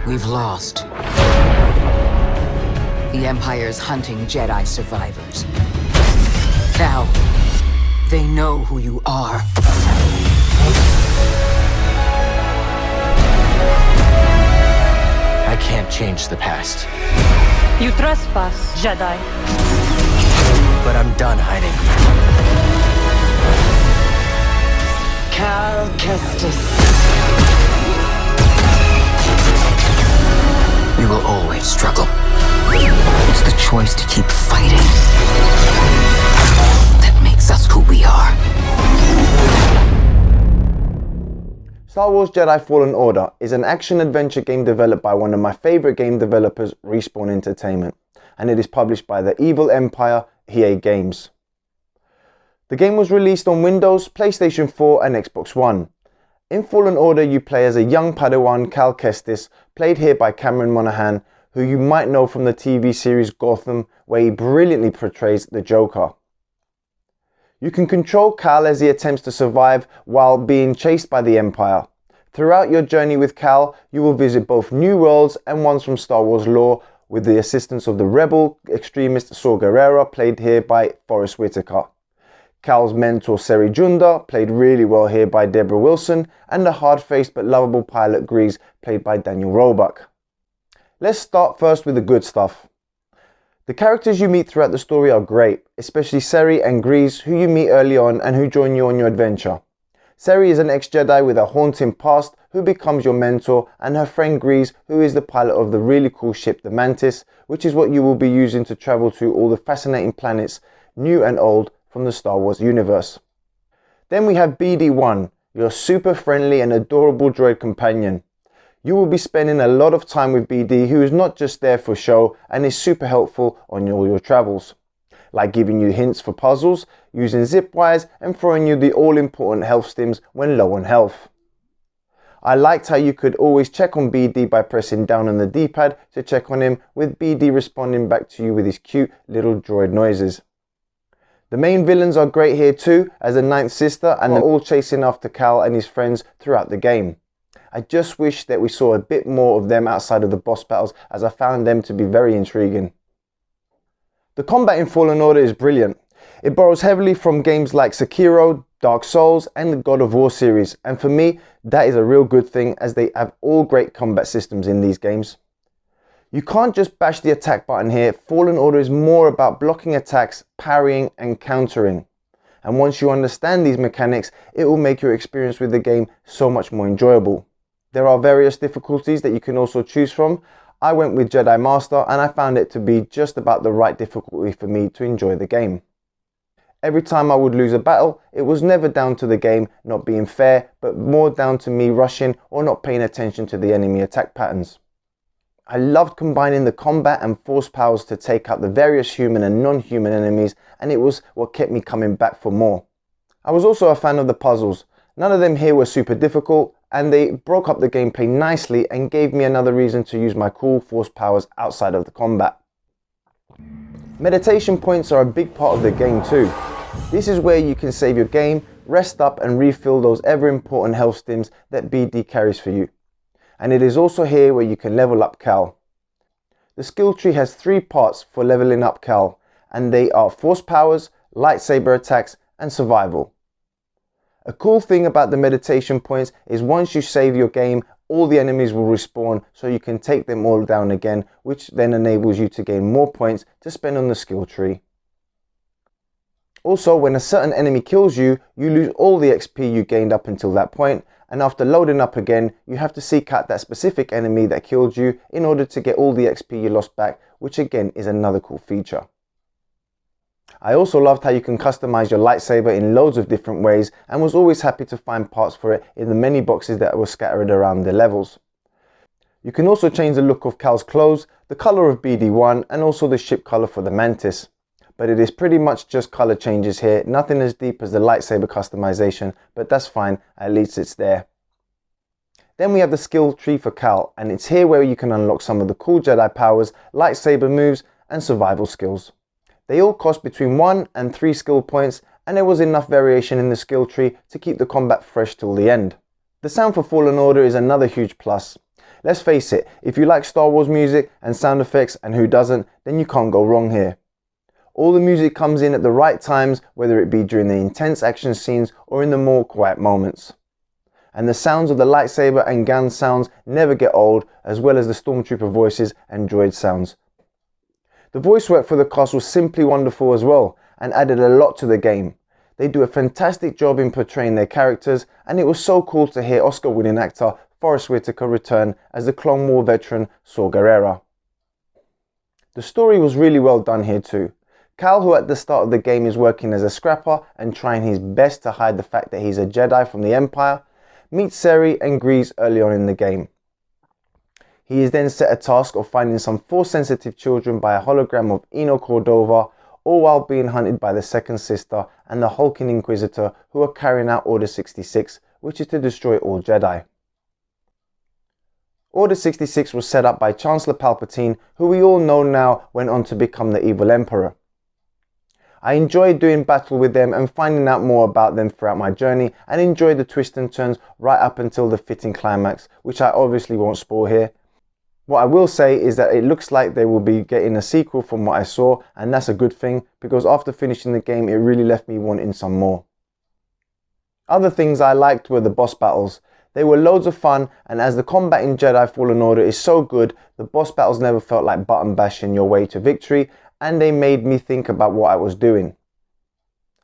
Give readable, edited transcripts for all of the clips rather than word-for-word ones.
We've lost. The Empire's hunting Jedi survivors. Cal, they know who you are. I can't change the past. You trespass, Jedi. But I'm done hiding. Cal Kestis. We will always struggle. It's the choice to keep fighting that makes us who we are. Star Wars Jedi Fallen Order is an action-adventure game developed by one of my favourite game developers, Respawn Entertainment, and it is published by the evil empire, EA Games. The game was released on Windows, PlayStation 4 and Xbox One. In Fallen Order you play as a young Padawan Cal Kestis, played here by Cameron Monaghan, who you might know from the TV series Gotham, where he brilliantly portrays the Joker. You can control Cal as he attempts to survive while being chased by the Empire. Throughout your journey with Cal, you will visit both new worlds and ones from Star Wars lore with the assistance of the rebel extremist Saw Gerrera, played here by Forrest Whitaker. Cal's mentor Seri Junda, played really well here by Deborah Wilson, and the hard-faced but lovable pilot Grease, played by Daniel Roebuck. Let's start first with the good stuff. The characters you meet throughout the story are great, especially Seri and Grease, who you meet early on and who join you on your adventure. Seri is an ex-Jedi with a haunting past who becomes your mentor, and her friend Grease, who is the pilot of the really cool ship the Mantis, which is what you will be using to travel to all the fascinating planets, new and old, from the Star Wars universe. Then we have BD-1, your super friendly and adorable droid companion. You will be spending a lot of time with BD, who is not just there for show and is super helpful on all your travels, like giving you hints for puzzles, using zip wires and throwing you the all-important health stims when low on health. I liked how you could always check on BD by pressing down on the D-pad to check on him, with BD responding back to you with his cute little droid noises. The main villains are great here too, as the Ninth Sister, and they're all chasing after Cal and his friends throughout the game. I just wish that we saw a bit more of them outside of the boss battles, as I found them to be very intriguing. The combat in Fallen Order is brilliant. It borrows heavily from games like Sekiro, Dark Souls and the God of War series, and for me that is a real good thing, as they have all great combat systems in these games. You can't just bash the attack button here. Fallen Order is more about blocking attacks, parrying and countering. And once you understand these mechanics, it will make your experience with the game so much more enjoyable. There are various difficulties that you can also choose from. I went with Jedi Master and I found it to be just about the right difficulty for me to enjoy the game. Every time I would lose a battle, it was never down to the game not being fair, but more down to me rushing or not paying attention to the enemy attack patterns. I loved combining the combat and force powers to take out the various human and non-human enemies, and it was what kept me coming back for more. I was also a fan of the puzzles. None of them here were super difficult, and they broke up the gameplay nicely and gave me another reason to use my cool force powers outside of the combat. Meditation points are a big part of the game too. This is where you can save your game, rest up and refill those ever important health stims that BD carries for you. And it is also here where you can level up Cal. The skill tree has 3 parts for leveling up Cal, and they are force powers, lightsaber attacks and survival. A cool thing about the meditation points is once you save your game, all the enemies will respawn, so you can take them all down again, which then enables you to gain more points to spend on the skill tree. Also, when a certain enemy kills you, you lose all the XP you gained up until that point, and after loading up again, you have to seek out that specific enemy that killed you in order to get all the XP you lost back, which again is another cool feature. I also loved how you can customize your lightsaber in loads of different ways, and was always happy to find parts for it in the many boxes that were scattered around the levels. You can also change the look of Cal's clothes, the color of BD-1 and also the ship color for the Mantis. But it is pretty much just color changes here, nothing as deep as the lightsaber customization, but that's fine, at least it's there. Then we have the skill tree for Cal, and it's here where you can unlock some of the cool Jedi powers, lightsaber moves and survival skills. They all cost between 1 and 3 skill points, and there was enough variation in the skill tree to keep the combat fresh till the end. The sound for Fallen Order is another huge plus. Let's face it, if you like Star Wars music and sound effects, and who doesn't, then you can't go wrong here. All the music comes in at the right times, whether it be during the intense action scenes or in the more quiet moments. And the sounds of the lightsaber and gun sounds never get old, as well as the stormtrooper voices and droid sounds. The voice work for the cast was simply wonderful as well, and added a lot to the game. They do a fantastic job in portraying their characters, and it was so cool to hear Oscar-winning actor Forest Whitaker return as the Clone War veteran Saw Gerrera. The story was really well done here too. Cal, who at the start of the game is working as a scrapper and trying his best to hide the fact that he's a Jedi from the Empire, meets Seri and Grease early on in the game. He is then set a task of finding some Force-sensitive children by a hologram of Eno Cordova, all while being hunted by the Second Sister and the hulking Inquisitor, who are carrying out Order 66, which is to destroy all Jedi. Order 66 was set up by Chancellor Palpatine, who we all know now went on to become the evil Emperor. I enjoyed doing battle with them and finding out more about them throughout my journey, and enjoyed the twists and turns right up until the fitting climax, which I obviously won't spoil here. What I will say is that it looks like they will be getting a sequel from what I saw, and that's a good thing, because after finishing the game it really left me wanting some more. Other things I liked were the boss battles. They were loads of fun, and as the combat in Jedi Fallen Order is so good, the boss battles never felt like button bashing your way to victory, and they made me think about what I was doing.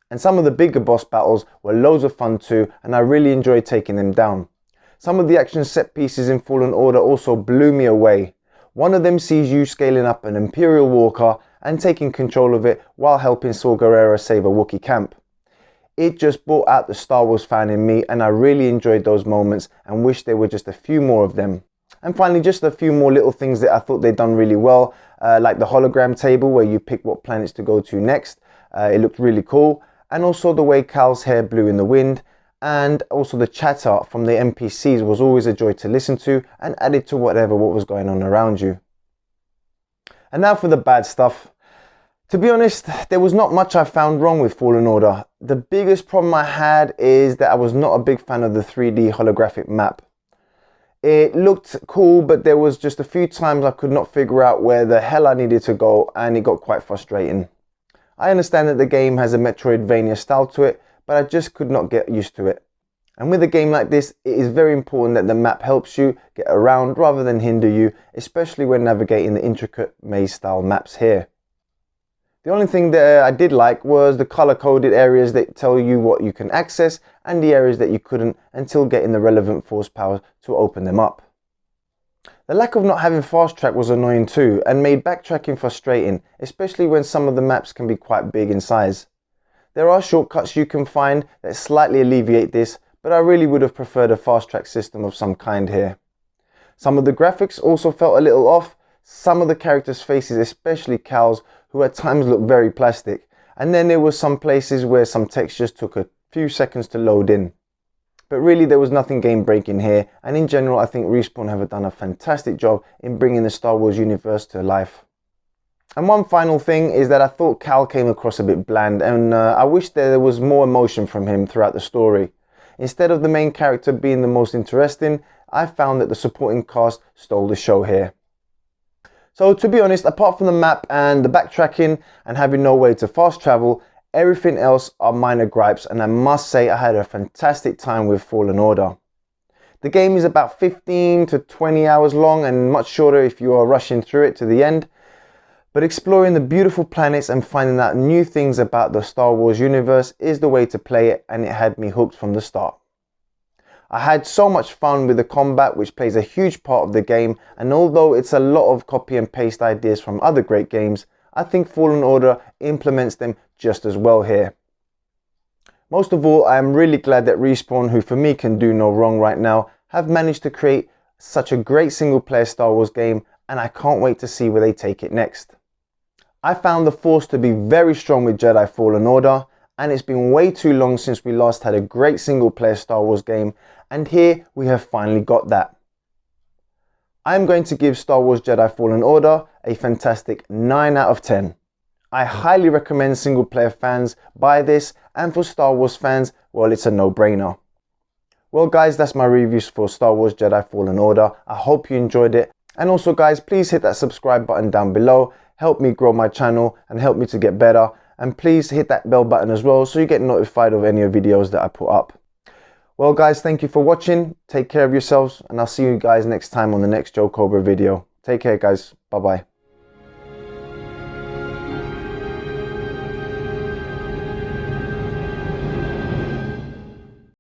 And some of the bigger boss battles were loads of fun too, and I really enjoyed taking them down. Some of the action set pieces in Fallen Order also blew me away. One of them sees you scaling up an Imperial Walker and taking control of it while helping Saw Gerrera save a Wookiee camp. It just brought out the Star Wars fan in me, and I really enjoyed those moments and wish there were just a few more of them. And finally, just a few more little things that I thought they'd done really well, like the hologram table where you pick what planets to go to next. It looked really cool. And also the way Cal's hair blew in the wind, and also the chatter from the NPCs was always a joy to listen to and added to what was going on around you. And now for the bad stuff. To be honest, there was not much I found wrong with Fallen Order. The biggest problem I had is that I was not a big fan of the 3D holographic map. It looked cool, but there was just a few times I could not figure out where the hell I needed to go, and it got quite frustrating. I understand that the game has a Metroidvania style to it, but I just could not get used to it. And with a game like this, it is very important that the map helps you get around rather than hinder you, especially when navigating the intricate maze-style maps here. The only thing that I did like was the color-coded areas that tell you what you can access and the areas that you couldn't until getting the relevant force power to open them up. The lack of not having fast track was annoying too, and made backtracking frustrating, especially when some of the maps can be quite big in size. There are shortcuts you can find that slightly alleviate this, but I really would have preferred a fast track system of some kind here. Some of the graphics also felt a little off. Some of the characters' faces, especially Cal's, who at times looked very plastic, and then there were some places where some textures took a few seconds to load in. But really there was nothing game breaking here, and in general I think Respawn have done a fantastic job in bringing the Star Wars universe to life. And one final thing is that I thought Cal came across a bit bland, and I wish there was more emotion from him throughout the story. Instead of the main character being the most interesting, I found that the supporting cast stole the show here. So to be honest, apart from the map and the backtracking and having no way to fast travel, everything else are minor gripes, and I must say I had a fantastic time with Fallen Order. The game is about 15 to 20 hours long and much shorter if you are rushing through it to the end. But exploring the beautiful planets and finding out new things about the Star Wars universe is the way to play it, and it had me hooked from the start. I had so much fun with the combat, which plays a huge part of the game, and although it's a lot of copy and paste ideas from other great games, I think Fallen Order implements them just as well here. Most of all, I am really glad that Respawn, who for me can do no wrong right now, have managed to create such a great single player Star Wars game, and I can't wait to see where they take it next. I found the Force to be very strong with Jedi Fallen Order, and it's been way too long since we last had a great single player Star Wars game, and here we have finally got that. I'm going to give Star Wars Jedi Fallen Order a fantastic 9 out of 10. I highly recommend single player fans buy this, and for Star Wars fans, well, it's a no-brainer. Well guys, that's my reviews for Star Wars Jedi Fallen Order. I hope you enjoyed it. And also guys, please hit that subscribe button down below. Help me grow my channel and help me to get better. And please hit that bell button as well so you get notified of any of the videos that I put up. Well guys, thank you for watching. Take care of yourselves and I'll see you guys next time on the next Joe Cobra video. Take care guys. Bye bye.